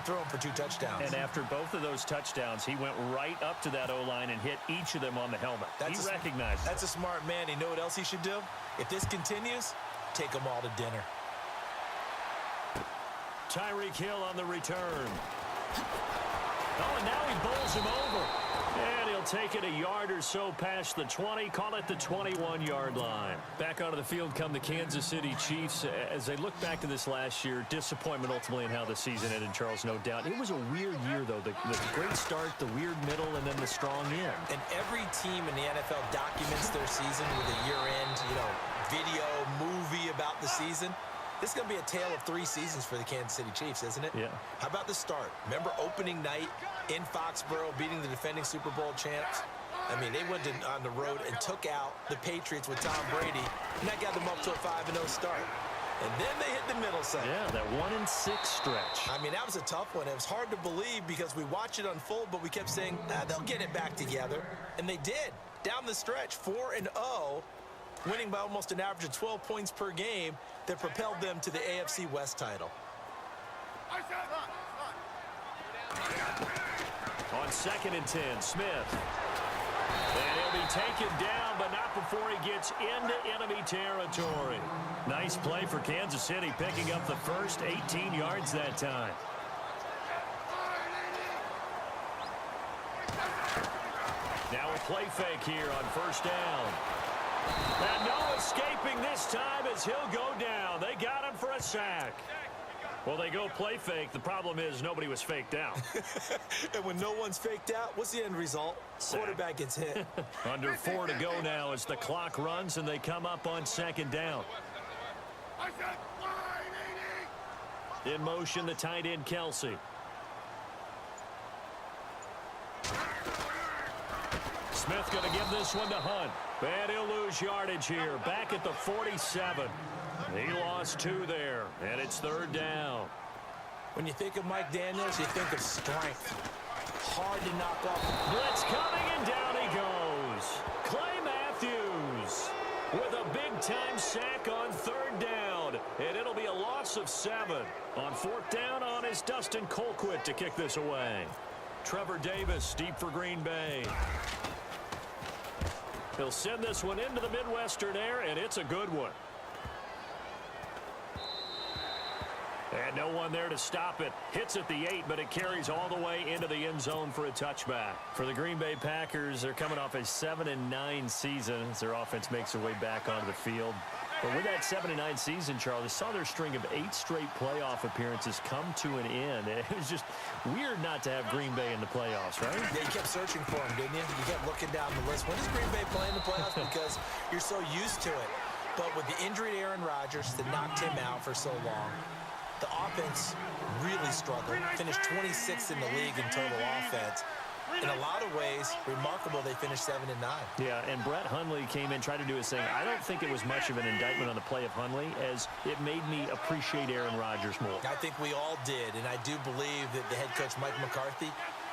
throw him for 2 touchdowns. And after both of those touchdowns, he went right up to that O-line and hit each of them on the helmet. He recognized it. That's a smart man. You know what else he should do? If this continues, take them all to dinner. Tyreek Hill on the return. Oh, and now he bowls him over. And he'll take it a yard or so past the 20, call it the 21-yard line. Back onto the field come the Kansas City Chiefs. As they look back to this last year, disappointment ultimately in how the season ended, Charles, no doubt. It was a weird year, though. The great start, the weird middle, and then the strong end. And every team in the NFL documents their season with a year-end, video, movie about the season. This is going to be a tale of 3 seasons for the Kansas City Chiefs, isn't it? Yeah. How about the start? Remember opening night in Foxborough, beating the defending Super Bowl champs? I mean, they went on the road and took out the Patriots with Tom Brady, and that got them up to a 5-0 start. And then they hit the middle segment. Yeah, that 1-6 stretch. I mean, that was a tough one. It was hard to believe because we watched it unfold, but we kept saying, they'll get it back together. And they did. Down the stretch, 4-0, winning by almost an average of 12 points per game that propelled them to the AFC West title. On 2nd and 10, Smith. And he'll be taken down, but not before he gets into enemy territory. Nice play for Kansas City, picking up the first 18 yards that time. Now a play fake here on 1st down. And no escaping this time as he'll go down. They got him for a sack. Well, they go play fake. The problem is nobody was faked out. And when no one's faked out, what's the end result? Sack. Quarterback gets hit. Under 4 to go now as the clock runs and they come up on 2nd down. In motion, the tight end, Kelsey. Smith going to give this one to Hunt. And he'll lose yardage here. Back at the 47. He lost 2 there, and it's 3rd down. When you think of Mike Daniels, you think of strength. Hard to knock off. Blitz coming, and down he goes. Clay Matthews with a big-time sack on 3rd down. And it'll be a loss of 7. On 4th down on is Dustin Colquitt to kick this away. Trevor Davis deep for Green Bay. He'll send this one into the Midwestern air, and it's a good one. And no one there to stop it. Hits at the 8, but it carries all the way into the end zone for a touchback. For the Green Bay Packers, they're coming off a 7-9 season as their offense makes their way back onto the field. But with that 7-9 season, Charles, they saw their string of 8 straight playoff appearances come to an end. It was just weird not to have Green Bay in the playoffs, right? Yeah, you kept searching for them, didn't you? You kept looking down the list. When does Green Bay play in the playoffs? Because you're so used to it. But with the injury to Aaron Rodgers that knocked him out for so long, the offense really struggled. Finished 26th in the league in total offense. In a lot of ways, remarkable they finished 7-9. Yeah, and Brett Hundley came in, tried to do his thing. I don't think it was much of an indictment on the play of Hundley, as it made me appreciate Aaron Rodgers more. I think we all did, and I do believe that the head coach, Mike McCarthy,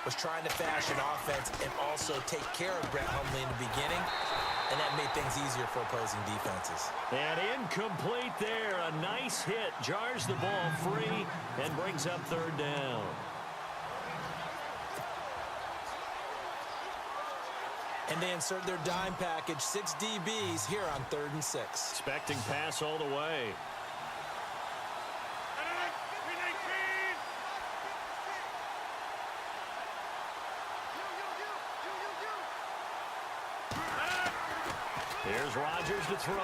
was trying to fashion offense and also take care of Brett Hundley in the beginning, and that made things easier for opposing defenses. And incomplete there. A nice hit. Jars the ball free and brings up 3rd down. And they insert their dime package, 6 DBs here on 3rd and 6. Expecting pass all the way. Here's Rodgers to throw.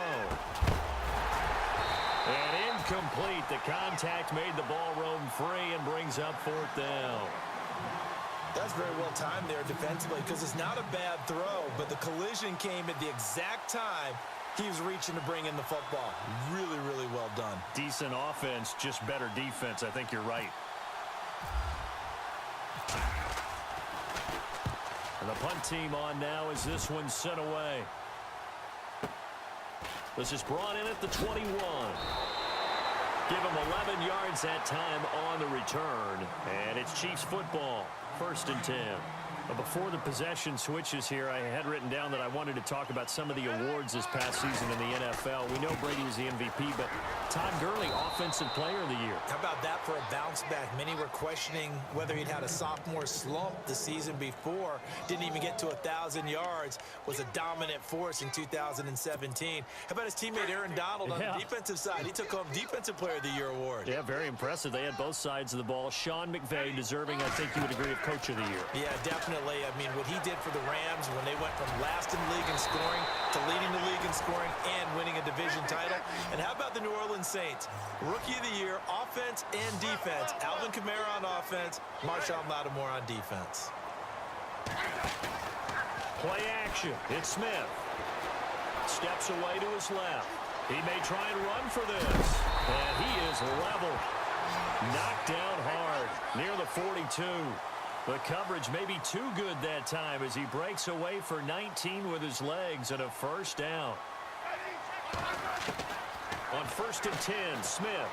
And incomplete. The contact made the ball roam free and brings up 4th down. That's very well timed there defensively because it's not a bad throw, but the collision came at the exact time he was reaching to bring in the football. Really, really well done. Decent offense, just better defense. I think you're right. And the punt team on now as this one's sent away. This is brought in at the 21. Give him 11 yards that time on the return. And it's Chiefs football. 1st and 10. Before the possession switches here, I had written down that I wanted to talk about some of the awards this past season in the NFL. We know Brady was the MVP, but Todd Gurley, Offensive Player of the Year. How about that for a bounce back? Many were questioning whether he'd had a sophomore slump the season before. Didn't even get to 1,000 yards. Was a dominant force in 2017. How about his teammate Aaron Donald on the defensive side? He took home Defensive Player of the Year award. Yeah, very impressive. They had both sides of the ball. Sean McVay deserving, I think you would agree, of Coach of the Year. Yeah, definitely. I mean, what he did for the Rams when they went from last in the league in scoring to leading the league in scoring and winning a division title. And how about the New Orleans Saints? Rookie of the Year, offense and defense. Alvin Kamara on offense, Marshawn Lattimore on defense. Play action. It's Smith. Steps away to his left. He may try and run for this. And he is level. Knocked down hard near the 42. The coverage may be too good that time as he breaks away for 19 with his legs and a first down. On 1st and 10, Smith.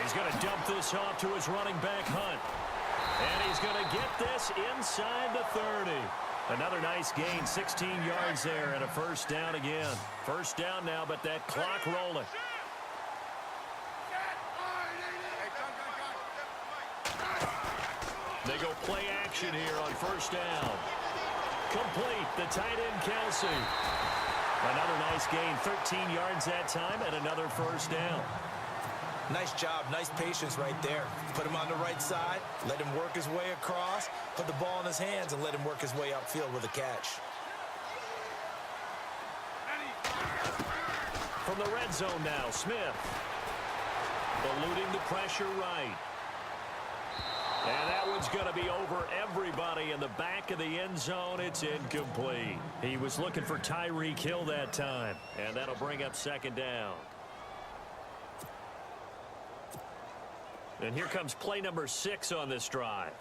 He's going to dump this off to his running back, Hunt. And he's going to get this inside the 30. Another nice gain, 16 yards there and a first down again. First down now, but that clock rolling. They go play action here on first down. Complete, the tight end Kelsey. Another nice gain, 13 yards that time, and another first down. Nice job, nice patience right there. Put him on the right side, let him work his way across, put the ball in his hands, and let him work his way upfield with a catch. From the red zone now, Smith. Eluding the pressure right. And that one's going to be over everybody in the back of the end zone. It's incomplete. He was looking for Tyreek Hill that time. And that'll bring up second down. And here comes play number 6 on this drive.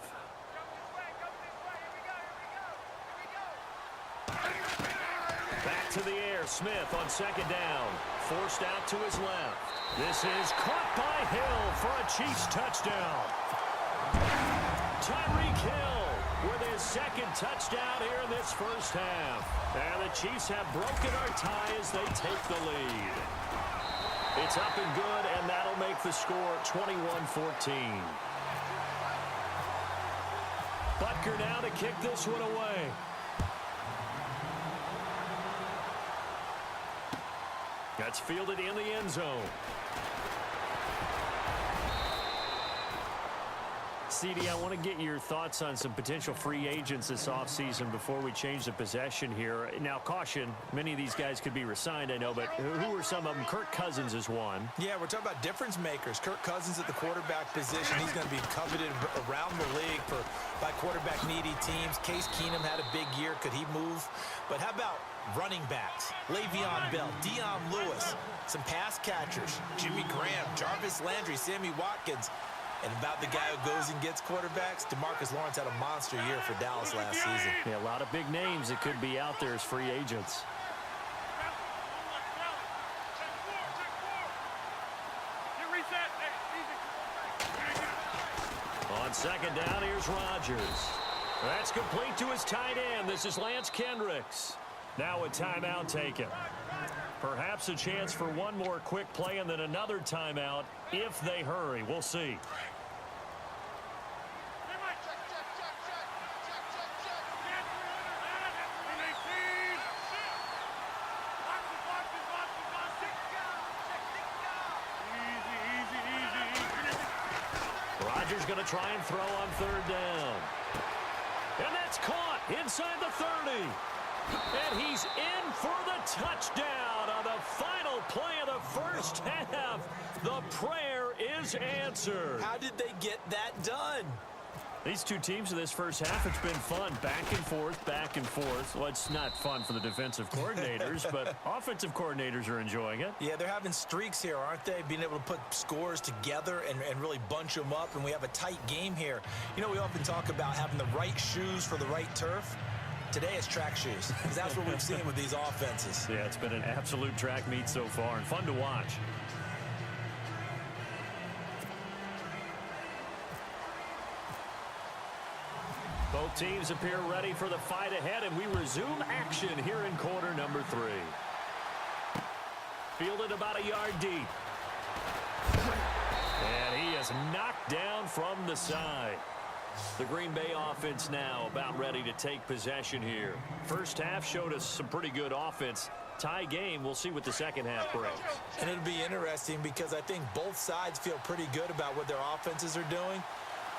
Back to the air. Smith on second down. Forced out to his left. This is caught by Hill for a Chiefs touchdown. Tyreek Hill with his second touchdown here in this first half. And the Chiefs have broken our tie as they take the lead. It's up and good, and that'll make the score 21-14. Butker now to kick this one away. That's fielded in the end zone. CD, I want to get your thoughts on some potential free agents this offseason before we change the possession here. Now, caution, many of these guys could be re-signed, I know, but who are some of them? Kirk Cousins is one. Yeah, we're talking about difference makers. Kirk Cousins at the quarterback position. He's going to be coveted around the league by quarterback-needy teams. Case Keenum had a big year. Could he move? But how about running backs? Le'Veon Bell, Dion Lewis, some pass catchers, Jimmy Graham, Jarvis Landry, Sammy Watkins. And about the guy who goes and gets quarterbacks, DeMarcus Lawrence had a monster year for Dallas last season. Yeah, a lot of big names that could be out there as free agents. On second down, here's Rodgers. That's complete to his tight end. This is Lance Kendricks. Now a timeout taken. Perhaps a chance for one more quick play and then another timeout if they hurry. We'll see. Rodgers going to try and throw on third down. And that's caught inside the 30. And he's in for the touchdown on the final play of the first half. The prayer is answered. How did they get that done? These two teams in this first half, it's been fun. Back and forth, back and forth. Well, it's not fun for the defensive coordinators, but offensive coordinators are enjoying it. Yeah, they're having streaks here, aren't they? Being able to put scores together and really bunch them up, and we have a tight game here. You know, we often talk about having the right shoes for the right turf. Today it's track shoes, because that's what we've seen with these offenses. Yeah, it's been an absolute track meet so far, and fun to watch. Both teams appear ready for the fight ahead, and we resume action here in quarter number 3. Fielded about a yard deep. And he is knocked down from the side. The Green Bay offense now about ready to take possession here. First half showed us some pretty good offense. Tie game, we'll see what the second half brings. And it'll be interesting because I think both sides feel pretty good about what their offenses are doing.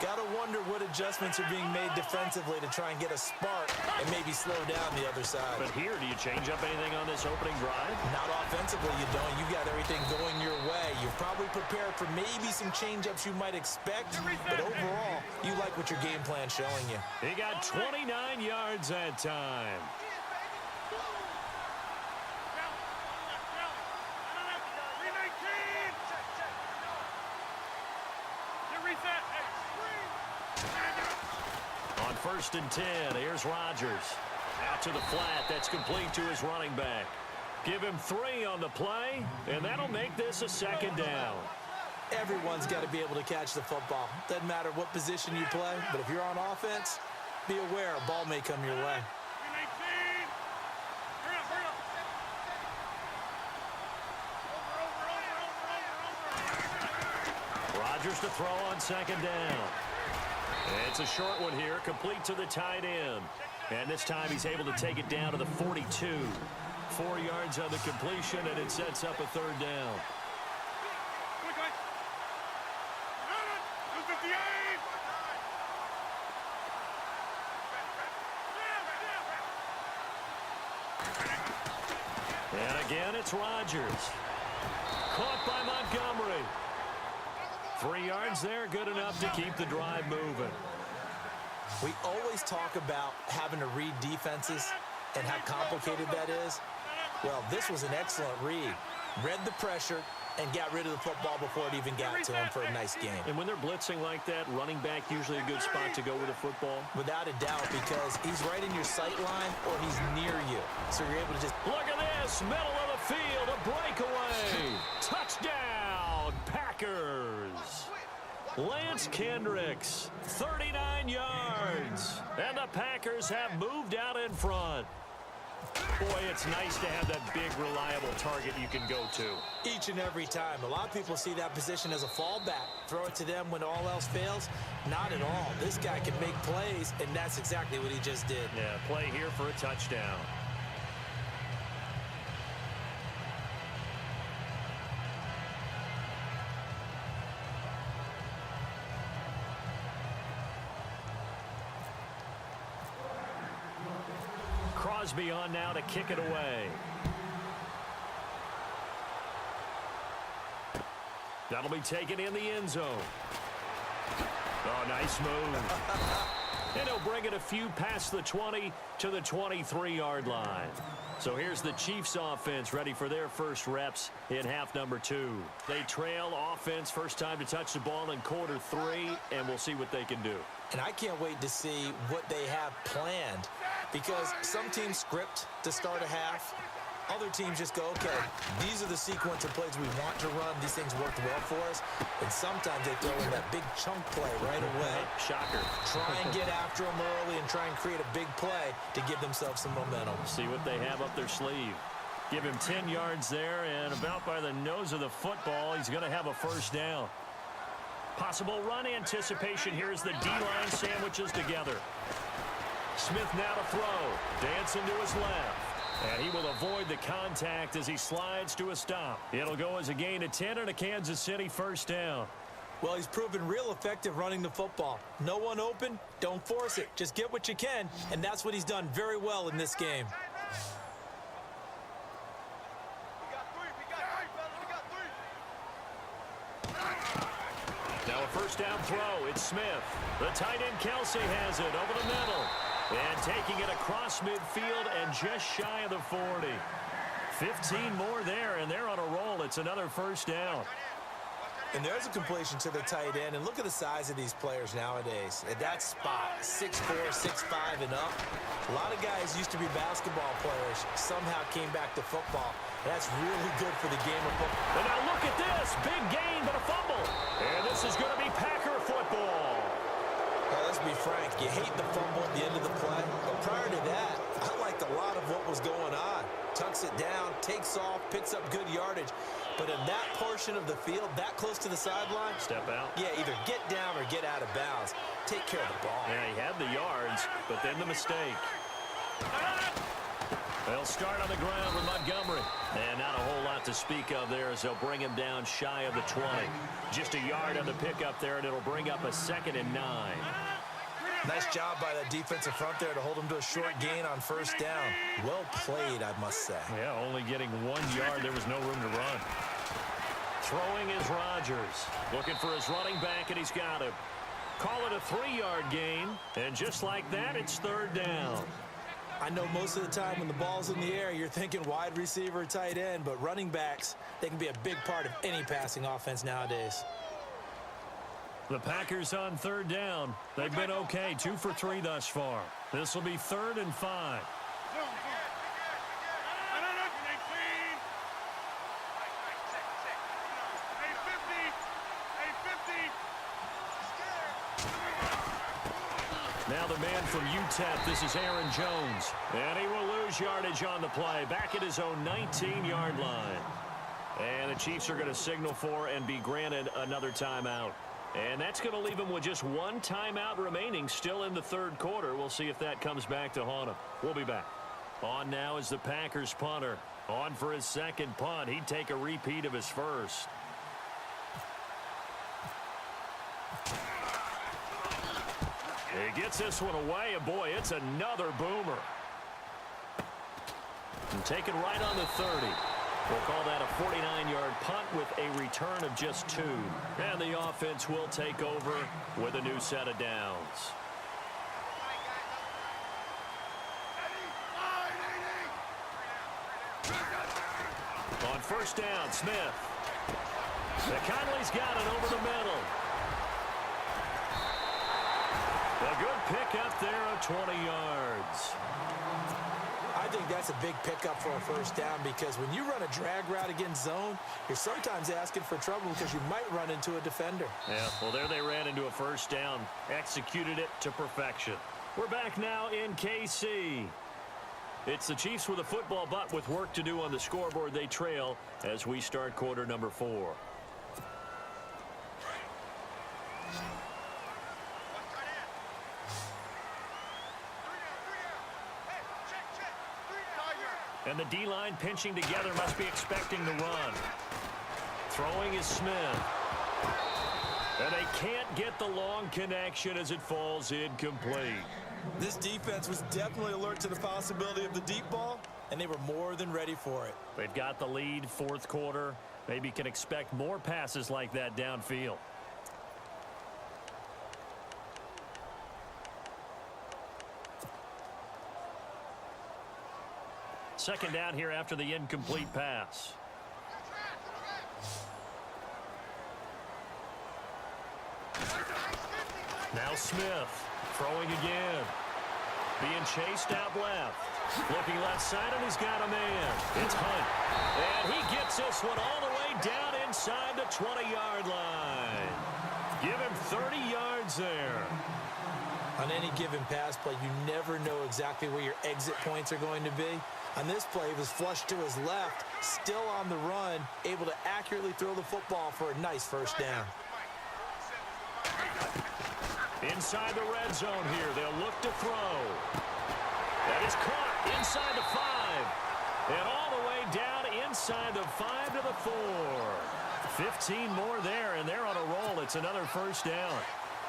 Got to wonder what adjustments are being made defensively to try and get a spark and maybe slow down the other side. But here, do you change up anything on this opening drive? Not offensively, you don't. You got everything going your way. You're probably prepared for maybe some change-ups you might expect, but overall, you like what your game plan's showing you. He got 29 yards that time. On 1st and 10, here's Rodgers. Out to the flat, that's complete to his running back. Give him 3 on the play, and that'll make this a second down. Everyone's got to be able to catch the football. Doesn't matter what position you play, but if you're on offense, be aware a ball may come your way. Rodgers to throw on 2nd down. It's a short one here, complete to the tight end. And this time he's able to take it down to the 42. 4 yards on the completion, and it sets up a 3rd down. And again, it's Rodgers. Caught by Montgomery. 3 yards there, good enough to keep the drive moving. We always talk about having to read defenses and how complicated that is. Well, this was an excellent read. Read the pressure and got rid of the football before it even got to him for a nice game. And when they're blitzing like that, running back usually a good spot to go with the football? Without a doubt, because he's right in your sight line or he's near you. So you're able to just... Look at this, middle of the field, a breakaway. Touchdown, Packers. Lance Kendricks, 39 yards. And the Packers have moved out in front. Boy, it's nice to have that big, reliable target you can go to. Each and every time. A lot of people see that position as a fallback. Throw it to them when all else fails. Not at all. This guy can make plays, and that's exactly what he just did. Yeah, play here for a touchdown. Crosby on now to kick it away. That'll be taken in the end zone. Oh, nice move. And he'll bring it a few past the 20 to the 23-yard line. So here's the Chiefs offense ready for their first reps in half number 2. They trail offense, first time to touch the ball in quarter 3, and we'll see what they can do. And I can't wait to see what they have planned, because some teams script to start a half. Other teams just go, okay, these are the sequence of plays we want to run. These things worked well for us. And sometimes they throw in that big chunk play right away. Shocker. Try and get after them early and try and create a big play to give themselves some momentum. See what they have up their sleeve. Give him 10 yards there, and about by the nose of the football, he's going to have a first down. Possible run anticipation here as the D-line sandwiches together. Smith now to throw. Dancing to his left. And he will avoid the contact as he slides to a stop. It'll go as a gain of 10 and a Kansas City first down. Well, he's proven real effective running the football. No one open, don't force it. Just get what you can, and that's what he's done very well in this game. Now a first down throw. It's Smith. The tight end Kelsey has it over the middle. And taking it across midfield and just shy of the 40. 15 more there, and they're on a roll. It's another first down. And there's a completion to the tight end. And look at the size of these players nowadays. At that spot, 6'4", 6'5", and up. A lot of guys used to be basketball players. Somehow came back to football. That's really good for the game of football. And now look at this. Big gain, but a fumble. And this is going to be Packer football. Well, let's be frank, you hate the fumble at the end of the play. But prior to that, I liked a lot of what was going on. Tucks it down, takes off, picks up good yardage. But in that portion of the field, that close to the sideline, step out. Yeah, either get down or get out of bounds. Take care of the ball. Yeah, he had the yards, but then the mistake. They'll start on the ground with Montgomery. And not a whole lot to speak of there as they'll bring him down shy of the 20. Just a yard on the pickup there, and it'll bring up a 2nd and 9. Nice job by that defensive front there to hold him to a short gain on first down. Well played, I must say. Yeah, only getting 1 yard. There was no room to run. Throwing is Rodgers. Looking for his running back, and he's got him. Call it a 3-yard gain, and just like that, it's 3rd down. I know most of the time when the ball's in the air, you're thinking wide receiver, tight end, but running backs, they can be a big part of any passing offense nowadays. The Packers on 3rd down. They've been okay, 2 for 3 thus far. This will be 3rd and 5. Now the man from UTEP, this is Aaron Jones. And he will lose yardage on the play, back at his own 19-yard line. And the Chiefs are going to signal for and be granted another timeout. And that's going to leave him with just 1 timeout remaining still in the 3rd quarter. We'll see if that comes back to haunt him. We'll be back. On now is the Packers punter. On for his 2nd punt. He'd take a repeat of his first. He gets this one away, and boy, it's another boomer. And taken right on the 30. We'll call that a 49-yard punt with a return of just 2. And the offense will take over with a new set of downs. On first down, Smith. McConley's got it over the middle. A good pickup there of 20 yards. I think that's a big pickup for a first down because when you run a drag route against zone, you're sometimes asking for trouble because you might run into a defender. Yeah, well, there they ran into a first down. Executed it to perfection. We're back now in KC. It's the Chiefs with a football, but with work to do on the scoreboard, they trail as we start quarter number 4. And the D-line pinching together, must be expecting the run. Throwing is Smith. And they can't get the long connection as it falls incomplete. This defense was definitely alert to the possibility of the deep ball, and they were more than ready for it. They've got the lead, 4th quarter. Maybe can expect more passes like that downfield. Second down here after the incomplete pass. Now Smith throwing again. Being chased out left. Looking left side, and he's got a man. It's Hunt. And he gets this one all the way down inside the 20-yard line. Give him 30 yards there. On any given pass play, you never know exactly where your exit points are going to be. On this play, he was flushed to his left, still on the run, able to accurately throw the football for a nice first down. Inside the red zone here, they'll look to throw. That is caught inside the 5. And all the way down inside the 5 to the 4. 15 more there, and they're on a roll. It's another first down.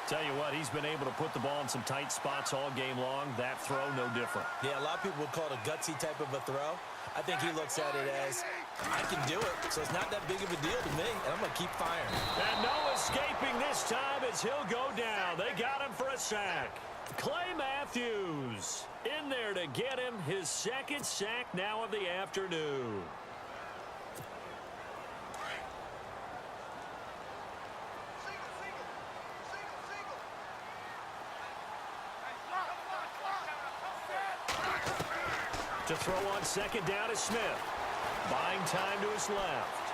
Tell you what, he's been able to put the ball in some tight spots all game long. That throw, no different. Yeah, a lot of people would call it a gutsy type of a throw. I think he looks at it as, I can do it, so it's not that big of a deal to me, and I'm going to keep firing. And no escaping this time as he'll go down. They got him for a sack. Clay Matthews in there to get him his 2nd sack now of the afternoon. To throw on second down is Smith. Buying time to his left.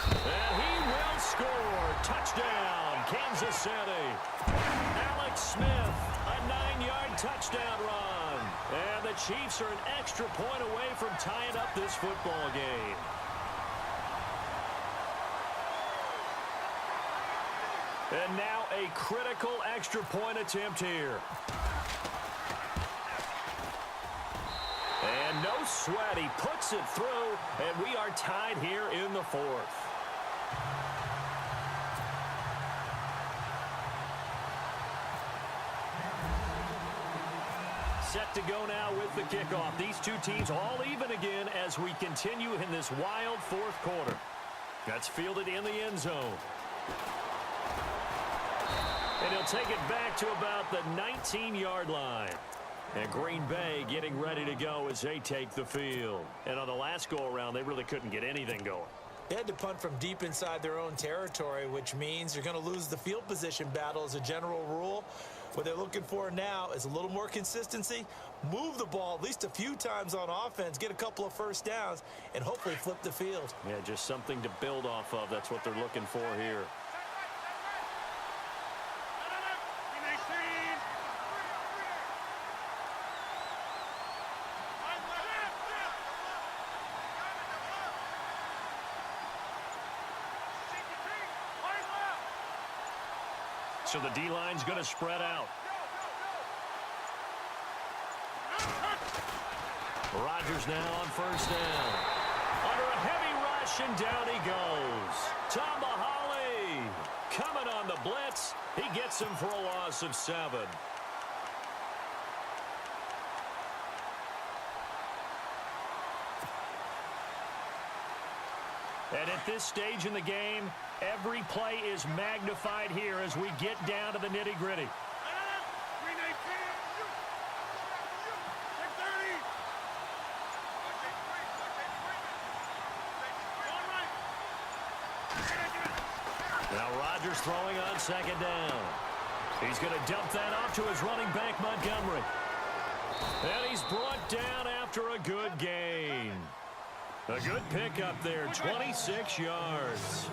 And he will score. Touchdown, Kansas City. Alex Smith, a 9-yard touchdown run. And the Chiefs are an extra point away from tying up this football game. And now a critical extra point attempt here. And no sweat, he puts it through, and we are tied here in the fourth. Set to go now with the kickoff. These two teams all even again as we continue in this wild fourth quarter. That's fielded in the end zone. And he'll take it back to about the 19-yard line. And Green Bay getting ready to go as they take the field. And on the last go-around, they really couldn't get anything going. They had to punt from deep inside their own territory, which means you're going to lose the field position battle as a general rule. What they're looking for now is a little more consistency, move the ball at least a few times on offense, get a couple of first downs, and hopefully flip the field. Yeah, just something to build off of. That's what they're looking for here. So the D-line's going to spread out. Rodgers now on first down. Under a heavy rush, and down he goes. Marley coming on the blitz. He gets him for a loss of 7. And at this stage in the game, every play is magnified here as we get down to the nitty-gritty. Now Rodgers throwing on second down. He's going to dump that off to his running back, Montgomery. And he's brought down after a good gain. A good pickup there, 26 yards.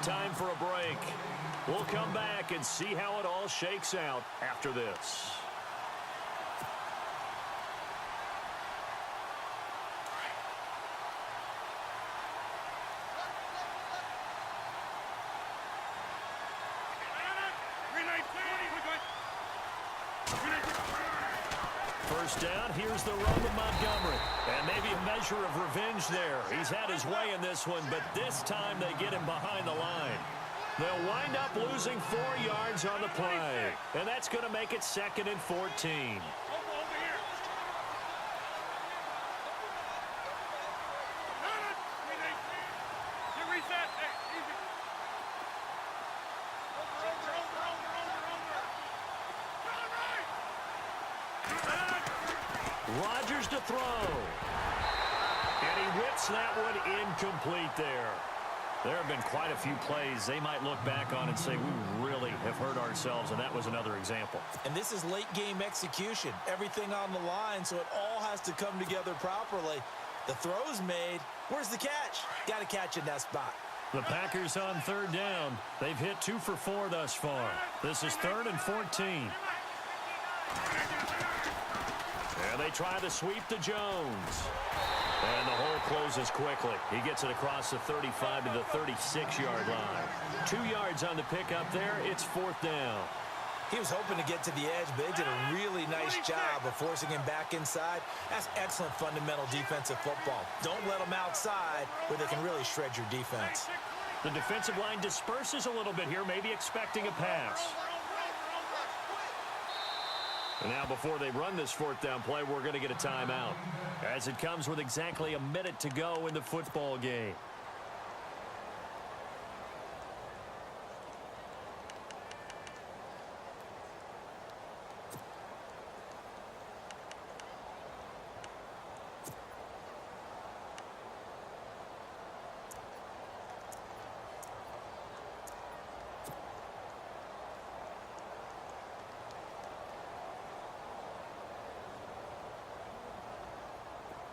Time for a break. We'll come back and see how it all shakes out after this. First down, here's the run to Montgomery. And maybe a measure of revenge there. He's had his way in this one, but this time they get him behind the line. They'll wind up losing 4 yards on the play. And that's going to make it 2nd and 14. Rodgers to throw. And he whips that one incomplete there. There have been quite a few plays they might look back on and say, we really have hurt ourselves, and that was another example. And this is late-game execution. Everything on the line, so it all has to come together properly. The throw's made. Where's the catch? Got to catch in that spot. The Packers on third down. They've hit 2 for 4 thus far. This is 3rd and 14. And they try to sweep to Jones. And the hole closes quickly. He gets it across the 35 to the 36-yard line. 2 yards on the pickup there. It's 4th down. He was hoping to get to the edge, but they did a really nice job of forcing him back inside. That's excellent fundamental defensive football. Don't let them outside where they can really shred your defense. The defensive line disperses a little bit here, maybe expecting a pass. And now before they run this 4th down play, we're going to get a timeout, as it comes with exactly a minute to go in the football game.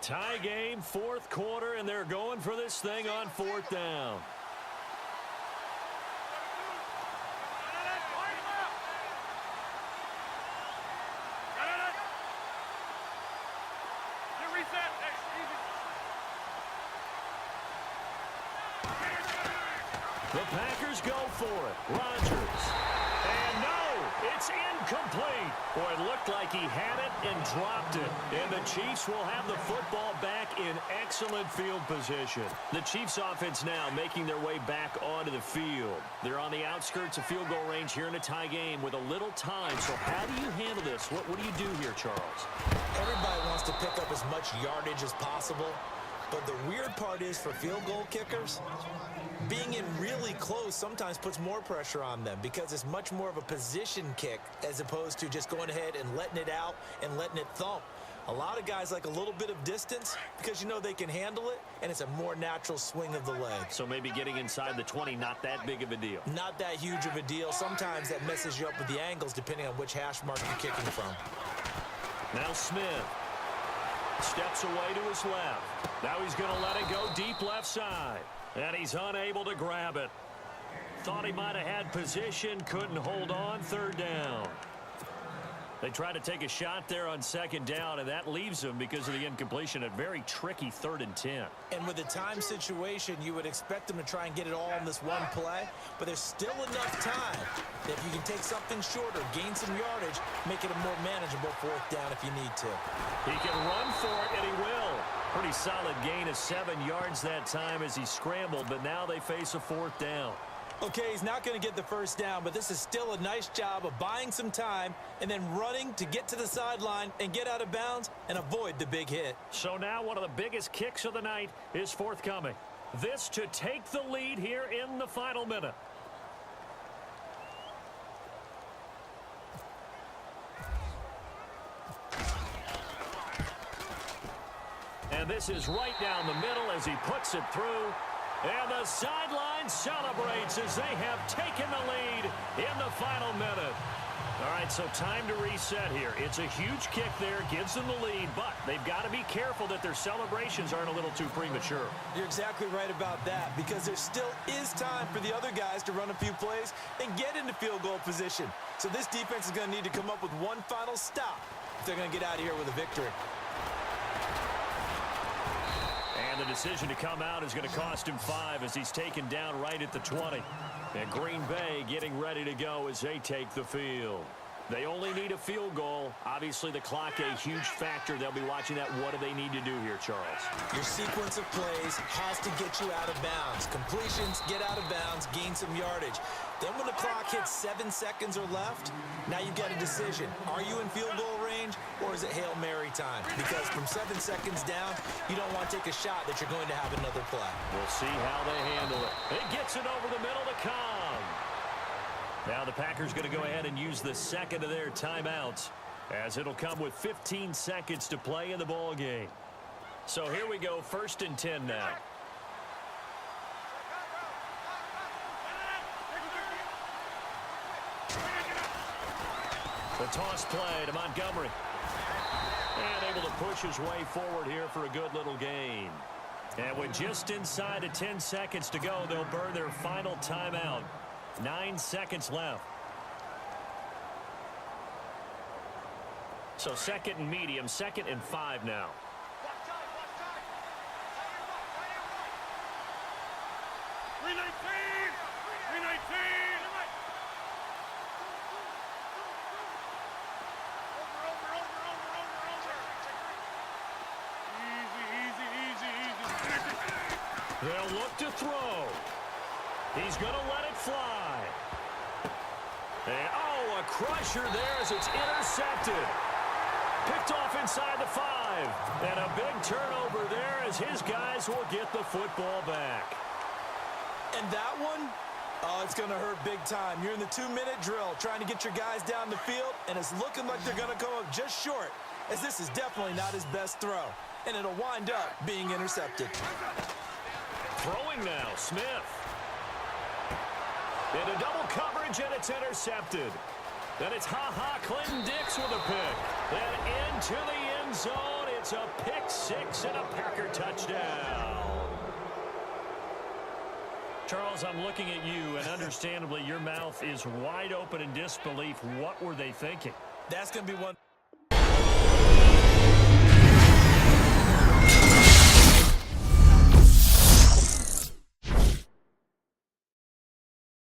Tie game, fourth quarter, and they're going for this thing on fourth down. The Packers go for it. Rodgers. And no, it's incomplete. Boy, it looked like he had it and dropped it. And the Chiefs will have the football back in excellent field position. The Chiefs offense now making their way back onto the field. They're on the outskirts of field goal range here in a tie game with a little time. So how do you handle this? What do you do here, Charles? Everybody wants to pick up as much yardage as possible. But the weird part is for field goal kickers, being in really close sometimes puts more pressure on them because it's much more of a position kick as opposed to just going ahead and letting it out and letting it thump. A lot of guys like a little bit of distance because you know they can handle it, and it's a more natural swing of the leg. So maybe getting inside the 20, not that big of a deal. Not that huge of a deal. Sometimes that messes you up with the angles depending on which hash mark you're kicking from. Now Smith steps away to his left. Now he's going to let it go deep left side. And he's unable to grab it. Thought he might have had position, couldn't hold on, third down. They try to take a shot there on second down, and that leaves them because of the incompletion. A very tricky 3rd and 10. And with the time situation, you would expect them to try and get it all in this one play, but there's still enough time that if you can take something shorter, gain some yardage, make it a more manageable 4th down if you need to. He can run for it, and he will. Pretty solid gain of 7 yards that time as he scrambled, but now they face a 4th down. Okay, he's not going to get the 1st down, but this is still a nice job of buying some time and then running to get to the sideline and get out of bounds and avoid the big hit. So now one of the biggest kicks of the night is forthcoming. This to take the lead here in the final minute. And this is right down the middle as he puts it through. And the sideline celebrates as they have taken the lead in the final minute. All right, so time to reset here. It's a huge kick there, gives them the lead, but they've got to be careful that their celebrations aren't a little too premature. You're exactly right about that because there still is time for the other guys to run a few plays and get into field goal position. So this defense is going to need to come up with one final stop if they're going to get out of here with a victory. And the decision to come out is going to cost him 5 as he's taken down right at the 20. And Green Bay getting ready to go as they take the field. They only need a field goal. Obviously, the clock a huge factor. They'll be watching that. What do they need to do here, Charles? Your sequence of plays has to get you out of bounds. Completions, get out of bounds, gain some yardage. Then when the clock hits 7 seconds or left, now you've got a decision. Are you in field goal range or is it Hail Mary time? Because from 7 seconds down, you don't want to take a shot that you're going to have another play. We'll see how they handle it. It gets it over the middle to Cobb. Now the Packers going to go ahead and use the second of their timeouts as it'll come with 15 seconds to play in the ball game. So here we go, 1st and 10 now. The toss play to Montgomery. And able to push his way forward here for a good little gain. And with just inside of 10 seconds to go, they'll burn their final timeout. 9 seconds left. So 2nd and medium, 2nd and 5 now. They'll look to throw. He's going to let it fly. And, oh, a crusher there as it's intercepted. Picked off inside the 5. And a big turnover there as his guys will get the football back. And that one, oh, it's going to hurt big time. You're in the 2-minute drill trying to get your guys down the field, and it's looking like they're going to come up just short, as this is definitely not his best throw. And it'll wind up being intercepted. Throwing now, Smith. Into double coverage, and it's intercepted. Then it's Clinton Dix with a pick. Then into the end zone, it's It's a pick six and a Packer touchdown. Charles, I'm looking at you, and understandably, your mouth is wide open in disbelief. What were they thinking? That's going to be one.